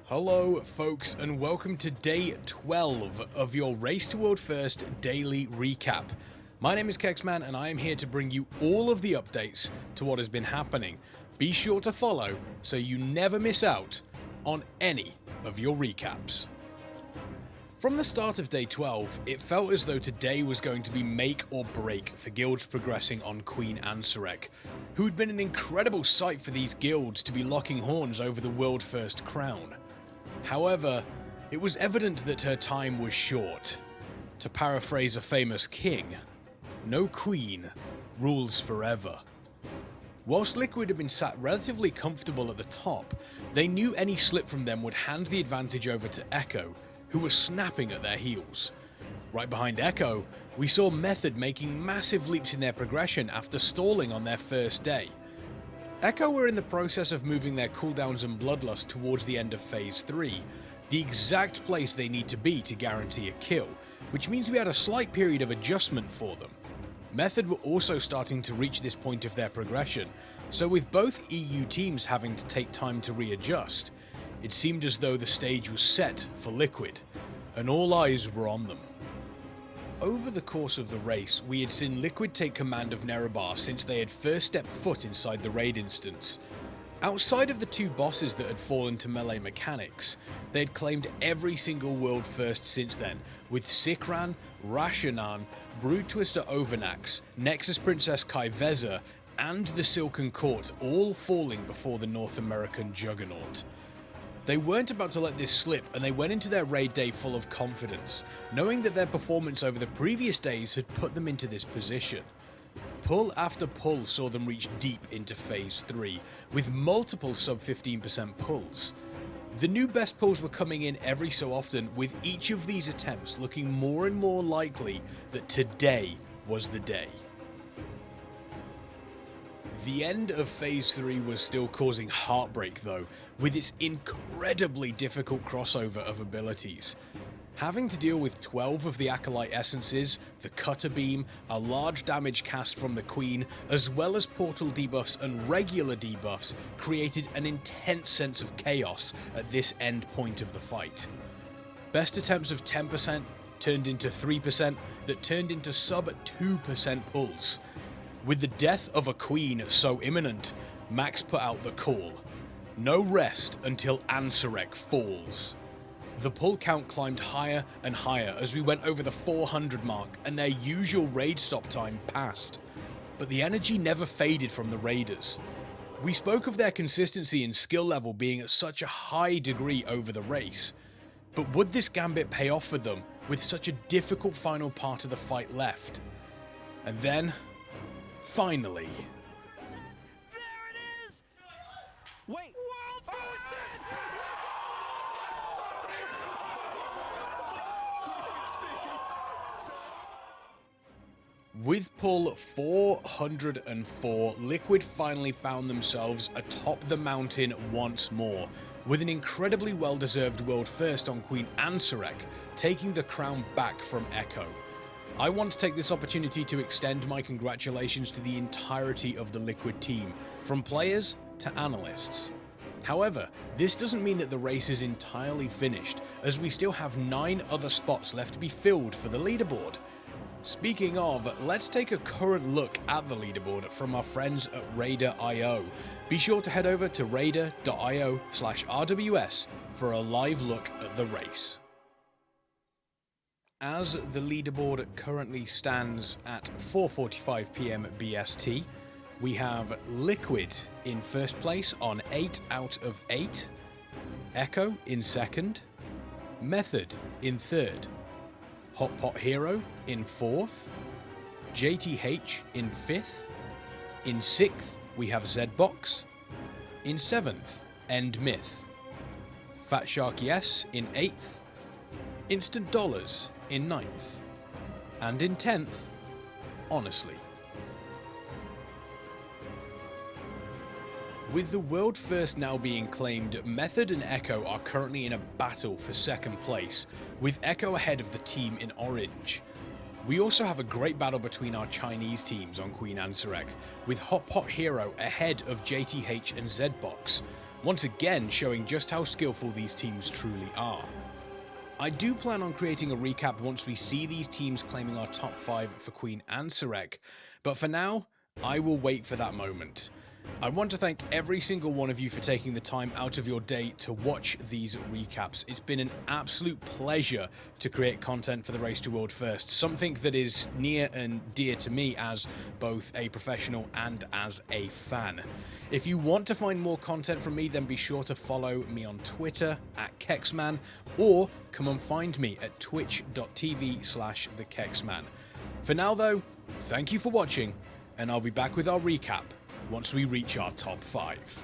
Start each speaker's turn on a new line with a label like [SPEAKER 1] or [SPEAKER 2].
[SPEAKER 1] Hello folks, and welcome to day 12 of your Race to World First daily recap. My name is Kexman and I am here to bring you all of the updates to what has been happening. Be sure to follow so you never miss out on any of your recaps. From the start of day 12, it felt as though today was going to be make or break for guilds progressing on Queen Ansurek, who had been an incredible sight for these guilds to be locking horns over the world first crown. However, it was evident that her time was short. To paraphrase a famous king, no queen rules forever. Whilst Liquid had been sat relatively comfortable at the top, they knew any slip from them would hand the advantage over to Echo, who was snapping at their heels. Right behind Echo, we saw Mythic making massive leaps in their progression after stalling on their first day. Echo were in the process of moving their cooldowns and bloodlust towards the end of Phase 3, the exact place they need to be to guarantee a kill, which means we had a slight period of adjustment for them. Mythic were also starting to reach this point of their progression, so with both EU teams having to take time to readjust, it seemed as though the stage was set for Liquid, and all eyes were on them. Over the course of the race, we had seen Liquid take command of Nerub-ar since they had first stepped foot inside the raid instance. Outside of the two bosses that had fallen to melee mechanics, they had claimed every single world first since then, with Sikran, Rashanan, Brood Twister Overnax, Nexus Princess Kaiveza, and the Silken Court all falling before the North American juggernaut. They weren't about to let this slip, and they went into their raid day full of confidence, knowing that their performance over the previous days had put them into this position. Pull after pull saw them reach deep into Phase 3, with multiple sub 15% pulls. The new best pulls were coming in every so often, with each of these attempts looking more and more likely that today was the day. The end of Phase 3 was still causing heartbreak though, with its incredibly difficult crossover of abilities. Having to deal with 12 of the Acolyte Essences, the Cutter Beam, a large damage cast from the Queen, as well as portal debuffs and regular debuffs, created an intense sense of chaos at this end point of the fight. Best attempts of 10% turned into 3% that turned into sub 2% pulls. With the death of a queen so imminent, Max put out the call. No rest until Ansurek falls. The pull count climbed higher and higher as we went over the 400 mark and their usual raid stop time passed. But the energy never faded from the raiders. We spoke of their consistency and skill level being at such a high degree over the race. But would this gambit pay off for them with such a difficult final part of the fight left? And then, finally.
[SPEAKER 2] There it is! Wait! World first!
[SPEAKER 1] With pull 404, Liquid finally found themselves atop the mountain once more, with an incredibly well-deserved world first on Queen Ansurek, taking the crown back from Echo. I want to take this opportunity to extend my congratulations to the entirety of the Liquid team, from players to analysts. However, this doesn't mean that the race is entirely finished, as we still have 9 other spots left to be filled for the leaderboard. Speaking of, let's take a current look at the leaderboard from our friends at Raider.io. Be sure to head over to raider.io/RWS for a live look at the race. As the leaderboard currently stands at 4:45 PM BST, we have Liquid in first place on 8 out of 8, Echo in second, Mythic in third, Hot Pot Hero in fourth, JTH in fifth, in sixth we have Zbox, in seventh End Myth, Fat Sharky S in eighth, Instant Dollars in 9th, and in 10th, Honestly. With the world first now being claimed, Mythic and Echo are currently in a battle for second place, with Echo ahead of the team in orange. We also have a great battle between our Chinese teams on Queen Ansurek, with Hot Pot Hero ahead of JTH and Zbox. once again showing just how skillful these teams truly are. I do plan on creating a recap once we see these teams claiming our top 5 for Queen Ansurek, but for now, I will wait for that moment. I want to thank every single one of you for taking the time out of your day to watch these recaps. It's been an absolute pleasure to create content for the Race to World First, something that is near and dear to me as both a professional and as a fan. If you want to find more content from me, then be sure to follow me on Twitter at Kexman, or come and find me at twitch.tv/thekexman. For now though, thank you for watching, and I'll be back with our recap once we reach our top 5.